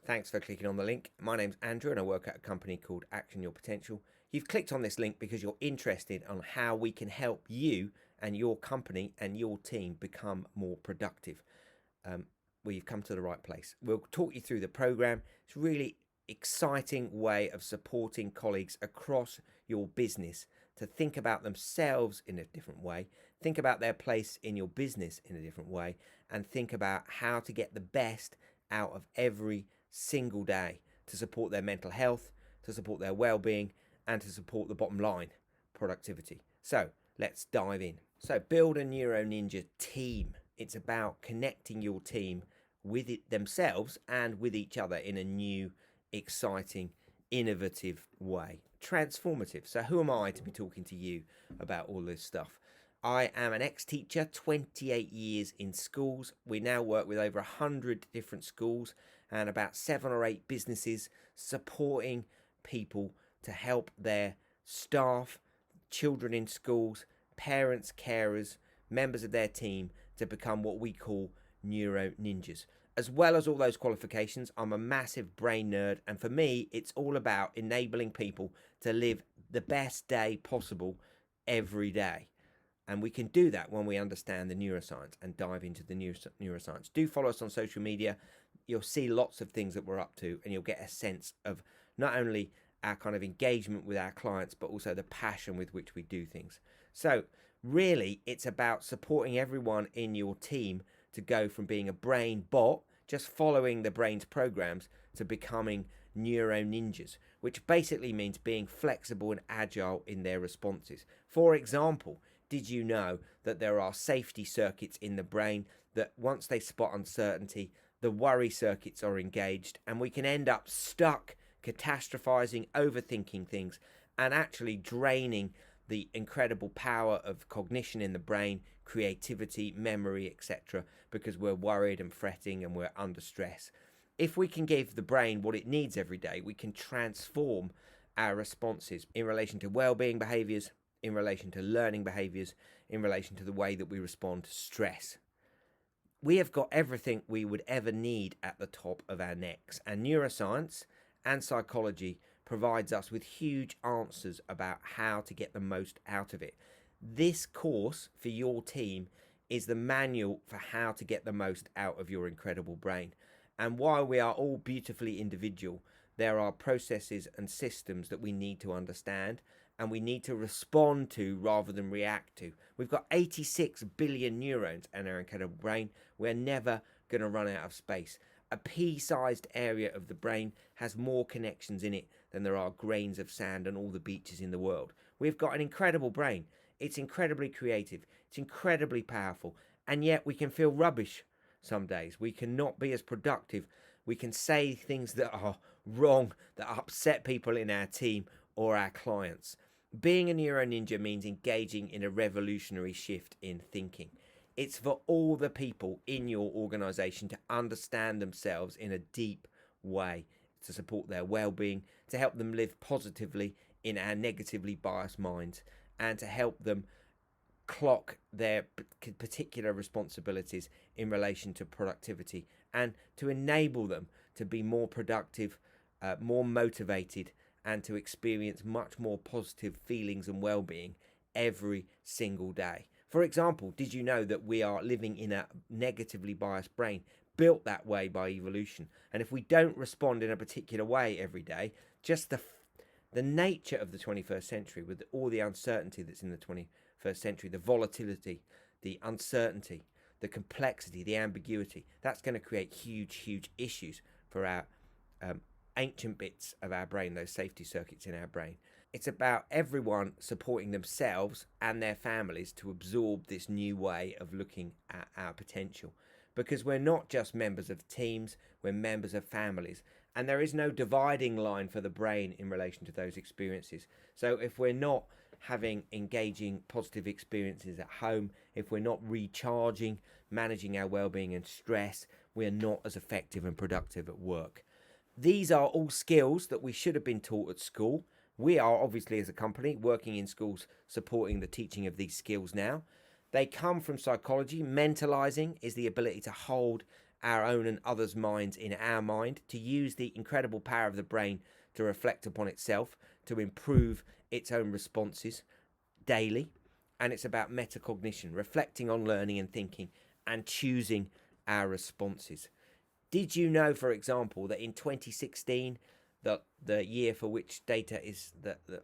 Thanks for clicking on the link. My name's Andrew and I work at a company called Action Your Potential. You've clicked on this link because you're interested on how we can help you and your company and your team become more productive. Well, you've come to the right place. We'll talk you through the program. It's a really exciting way of supporting colleagues across your business to think about themselves in a different way, think about their place in your business in a different way, and think about how to get the best out of every single day to support their mental health, to support their well-being, and to support the bottom line, productivity. So let's dive in. So build a Neuro Ninja team. It's about connecting your team with it themselves and with each other in a new, exciting, innovative way. Transformative. So who am I to be talking to you about all this stuff? I am an ex-teacher, 28 years in schools. We now work with over 100 different schools and about 7 or 8 businesses supporting people to help their staff, children in schools, parents, carers, members of their team to become what we call Neuro Ninjas. As well as all those qualifications, I'm a massive brain nerd, and for me, it's all about enabling people to live the best day possible every day. And we can do that when we understand the neuroscience and dive into the neuroscience. Do follow us on social media. You'll see lots of things that we're up to, and you'll get a sense of not only our kind of engagement with our clients, but also the passion with which we do things. So really, it's about supporting everyone in your team to go from being a brain bot, just following the brain's programs, to becoming Neuro Ninjas, which basically means being flexible and agile in their responses. For example, did you know that there are safety circuits in the brain that once they spot uncertainty, the worry circuits are engaged, and we can end up stuck, catastrophizing, overthinking things, and actually draining the incredible power of cognition in the brain, creativity, memory, etc., because we're worried and fretting and we're under stress. If we can give the brain what it needs every day, we can transform our responses in relation to well-being behaviors, in relation to learning behaviors, in relation to the way that we respond to stress. We have got everything we would ever need at the top of our necks, and neuroscience and psychology provides us with huge answers about how to get the most out of it. This course for your team is the manual for how to get the most out of your incredible brain. And while we are all beautifully individual, there are processes and systems that we need to understand and we need to respond to rather than react to. We've got 86 billion neurons in our incredible brain. We're never going to run out of space. A pea-sized area of the brain has more connections in it than there are grains of sand on all the beaches in the world. We've got an incredible brain. It's incredibly creative. It's incredibly powerful. And yet we can feel rubbish some days. We cannot be as productive. We can say things that are wrong, that upset people in our team or our clients. Being a Neuro Ninja means engaging in a revolutionary shift in thinking. It's for all the people in your organization to understand themselves in a deep way, to support their well-being, to help them live positively in our negatively biased minds, and to help them clock their particular responsibilities in relation to productivity, and to enable them to be more productive, more motivated, and to experience much more positive feelings and well-being every single day. For example, did you know that we are living in a negatively biased brain, built that way by evolution? And if we don't respond in a particular way every day, just the nature of the 21st century, with all the uncertainty that's in the 21st century, the volatility, the uncertainty, the complexity, the ambiguity, that's going to create huge issues for our ancient bits of our brain, those safety circuits in our brain. It's about everyone supporting themselves and their families to absorb this new way of looking at our potential, because we're not just members of teams, we're members of families, and there is no dividing line for the brain in relation to those experiences. So if we're not having engaging positive experiences at home, if we're not recharging, managing our well-being and stress, we're not as effective and productive at work. These are all skills that we should have been taught at school. We are obviously, as a company, working in schools supporting the teaching of these skills now. They come from psychology. Mentalizing is the ability to hold our own and others' minds in our mind, to use the incredible power of the brain to reflect upon itself, to improve its own responses daily. And it's about metacognition, reflecting on learning and thinking and choosing our responses. Did you know, for example, that in 2016, the year for which data is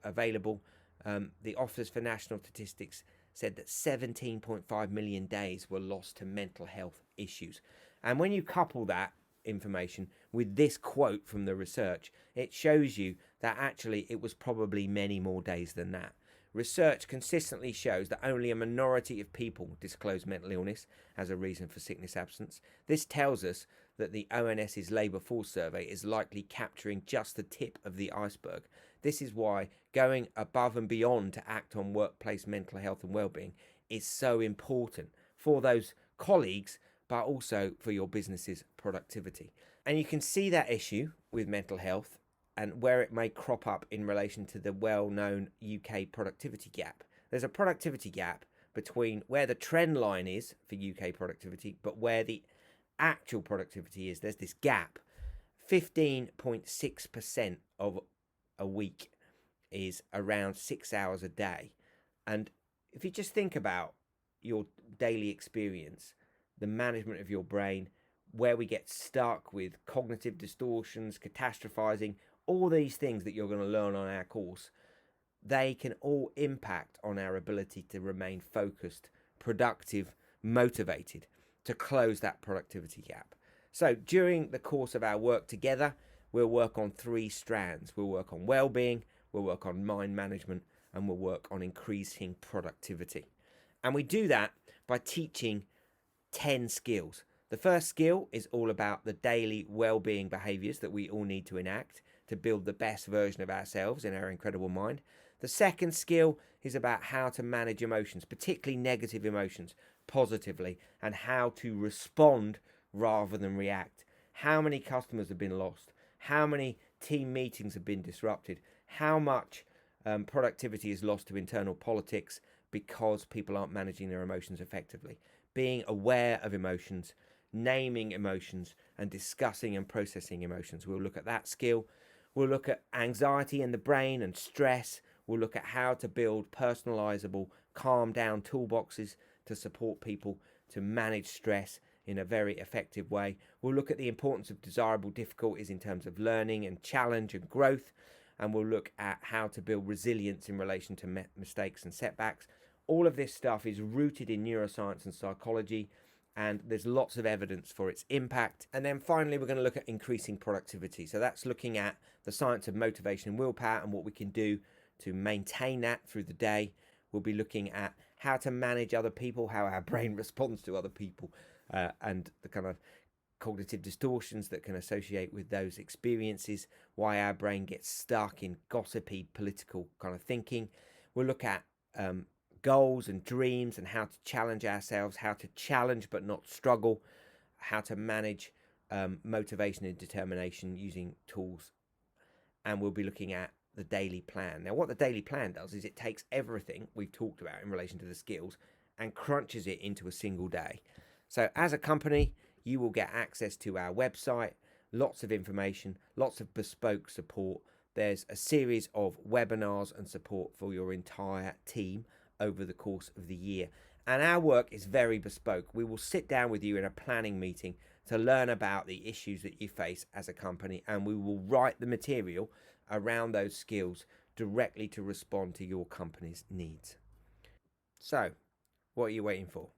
available, the Office for National Statistics said that 17.5 million days were lost to mental health issues. And when you couple that information with this quote from the research, it shows you that actually it was probably many more days than that. Research consistently shows that only a minority of people disclose mental illness as a reason for sickness absence. This tells us that the ONS's labour force survey is likely capturing just the tip of the iceberg. This is why going above and beyond to act on workplace mental health and well-being is so important for those colleagues, but also for your business's productivity. And you can see that issue with mental health and where it may crop up in relation to the well-known UK productivity gap. There's a productivity gap between where the trend line is for UK productivity, but where the actual productivity is. There's this gap. 15.6% of a week is around 6 hours a day. And if you just think about your daily experience, the management of your brain, where we get stuck with cognitive distortions, catastrophizing, all these things that you're going to learn on our course, they can all impact on our ability to remain focused, productive, motivated, to close that productivity gap. So during the course of our work together, we'll work on 3 strands. We'll work on well-being, we'll work on mind management, and we'll work on increasing productivity. And we do that by teaching 10 skills. The first skill is all about the daily well-being behaviors that we all need to enact to build the best version of ourselves in our incredible mind. The second skill is about how to manage emotions, particularly negative emotions, positively, and how to respond rather than react. How many customers have been lost? How many team meetings have been disrupted? How much productivity is lost to internal politics because people aren't managing their emotions effectively? Being aware of emotions, naming emotions, and discussing and processing emotions. We'll look at that skill. We'll look at anxiety in the brain and stress. We'll look at how to build personalizable, calm down toolboxes to support people to manage stress in a very effective way. We'll look at the importance of desirable difficulties in terms of learning and challenge and growth. And we'll look at how to build resilience in relation to mistakes and setbacks. All of this stuff is rooted in neuroscience and psychology, and there's lots of evidence for its impact. And then finally, we're going to look at increasing productivity. So that's looking at the science of motivation and willpower and what we can do to maintain that through the day. We'll be looking at how to manage other people, how our brain responds to other people, and the kind of cognitive distortions that can associate with those experiences, why our brain gets stuck in gossipy political kind of thinking. We'll look at goals and dreams and how to challenge ourselves, how to challenge but not struggle, how to manage motivation and determination using tools. And we'll be looking at the daily plan. Now, what the daily plan does is it takes everything we've talked about in relation to the skills and crunches it into a single day. So as a company, you will get access to our website, lots of information, lots of bespoke support. There's a series of webinars and support for your entire team over the course of the year. And our work is very bespoke. We will sit down with you in a planning meeting to learn about the issues that you face as a company, and we will write the material around those skills directly to respond to your company's needs. So, what are you waiting for?